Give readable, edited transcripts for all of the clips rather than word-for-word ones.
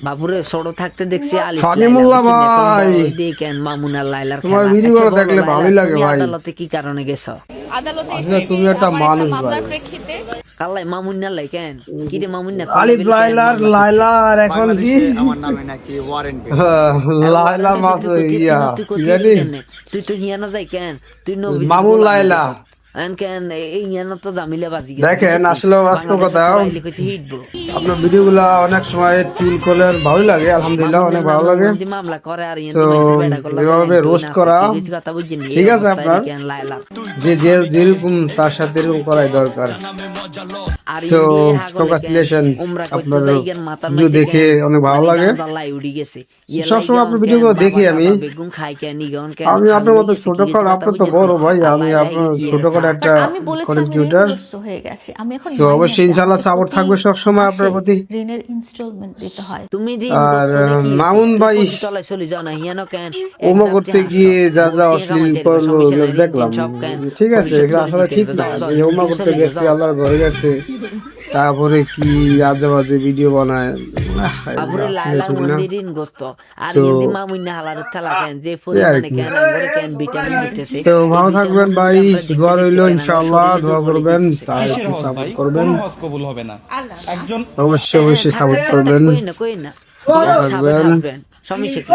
বাবুরে ছোট থাকতে দেখছি আলিফ সানি লায়লা মোল্লা বুঝছেন, এখন ভাই, বড় হই দেখেন মামুন আর লায়লার তোমার খেলা। ভিডিও আচ্ছা গুলো বলো দেখলে লায়লা, ভালোই লাগে তুমি ভাই। আদালতে কি কারণে গেছো? আদালতে আসলে এসেছি তুমি একটা আমার একটা মানুষ ভাই। মামলার প্রেক্ষিতে। কাল্লাই মামুন না লাই কেন কি রে মামুন না তোর আলিফ লেভেলে কেন লাইলার মামলা করছে? লাইলার এখন কি আমার নামে নাকি ওয়ারেন্ট লাইলা মাস ইয়া তুই কি কোথায় জানি কেন তুই তো হিয়ানো যাই কেন তুই নবী মামুন লায়লা। কেন এই হিয়ানো তো জামিলা বাজি দেখেন আসলে বাস্তব কথা, হিটবো আপনার ভিডিও গুলা অনেক সময় টুল করলে ভালো লাগে, আলহামদুলিল্লাহ অনেক ভালো লাগে। মামলা করে আর So, এভাবে roast করা ঠিক আছে আপনার, যে যেরকম তার সাথে এরকম করাই দরকার। So, congratulations, আপনার ভিডিও দেখে অনেক ভালো লাগে। সবসময় আপনার ভিডিও গুলো দেখি আমি আপনার মতো ছোট কর, আপনার তো বড় ভাই, আমি আপনার ছোট করে একটা আমি বলেছি কন্টেন্ট আমি ক্রিয়েটর। ঋণগ্রস্ত হয়ে গেছি, আমি এখন So, অবশ্যই ইনশাআল্লাহ সাপোর্ট থাকবে সবসময় আপনার প্রতি। ঋণের ইনস্টলমেন্ট দিতে হয়। তুমি আর মামুন ভাই চলে যাও না হিয়ানো কেন ওমা করতে গিয়ে যা যা অশ্লীল করলো দেখলাম, ঠিক আছে এগুলো আসলে ঠিক না। যে ওমা করতে গেছে, আল্লাহর ঘরে গেছে, তারপরে কি আজে বাজে ভিডিও বানায়, বাবুরে লায়লা মন্দিরিন গোস্ত আর So, ইন্দি মামুন্না হালার খেলা কেন যে পরিমাণে কি? কেন আমরে কেন ভিটামিন দিতেছে। তো ভালো থাকবেন ভাই, দোয়া রইলো ইনশাআল্লাহ, দোয়া করবেন, তার সাপোর্ট করবেন, হজ কবুল হবে না। আল্লাহ একজন অবশ্যই সাপোর্ট করবেন। কই না ভালো থাকবেন। সমস্যা কি?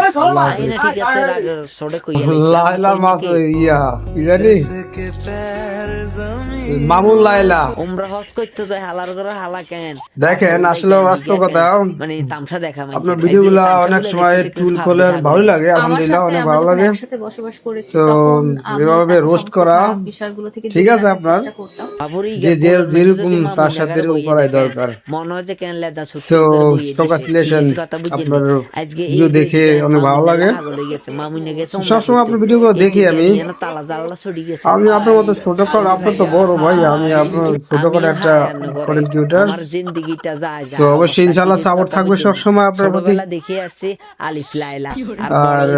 আইনা ঠিক আছে রাগ সড়ে কইয়া লাইলা মাস ইয়া কি জানি মামুন লাইলা। উমরা হজ করতে যায় হালার করে হালা কেন দেখেন আসলে বাস্তব কথা, মানে তামসা দেখা আপনার ভিডিও গুলা অনেক সময় টুল করলে ভালো লাগে, আলহামদুলিল্লাহ অনেক ভালো লাগে। একসাথে বসবাস করেছি So, তখন আমি এভাবে তাকে roast সমস্ত করা খারাপ বিষয়গুলো থেকে ঠিক দূরে আছে রাখার আপনার, চেষ্টা করতাম। যে যেরকম তার সাথে এরকম করাই দরকার। মনে হয় যে কেন লেদা So, congratulations, আপনার ভিডিও দেখে অনেক ভালো লাগে। সবসময় আপনার ভিডিও গুলো দেখি আমি আপনার মতো ছোট কর, আপনার তো বড় ভাই, আমি আপনার ছোট করে একটা কন্টেন্ট ক্রিয়েটর। আমার জিন্দেগিটা যায় So, অবশ্যই ইনশাআল্লাহ সাপোর্ট থাকবে সবসময় আপনার প্রতি। ছোটবেলা দেখে আসছে আলিফ লায়লা আর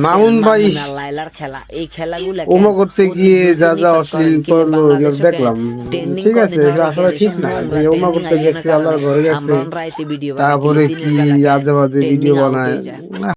মামুন ভাই লায়লার খেলা, এই খেলাগুলো ওমা করতে গিয়ে যা যা অশ্লীল করলো দেখলাম, ঠিক আছে এগুলো আসলে ঠিক না। যে ওমা করতে গেছে, আল্লাহর ঘরে গেছে, তারপরে কি আজে বাজে ভিডিও বানায়।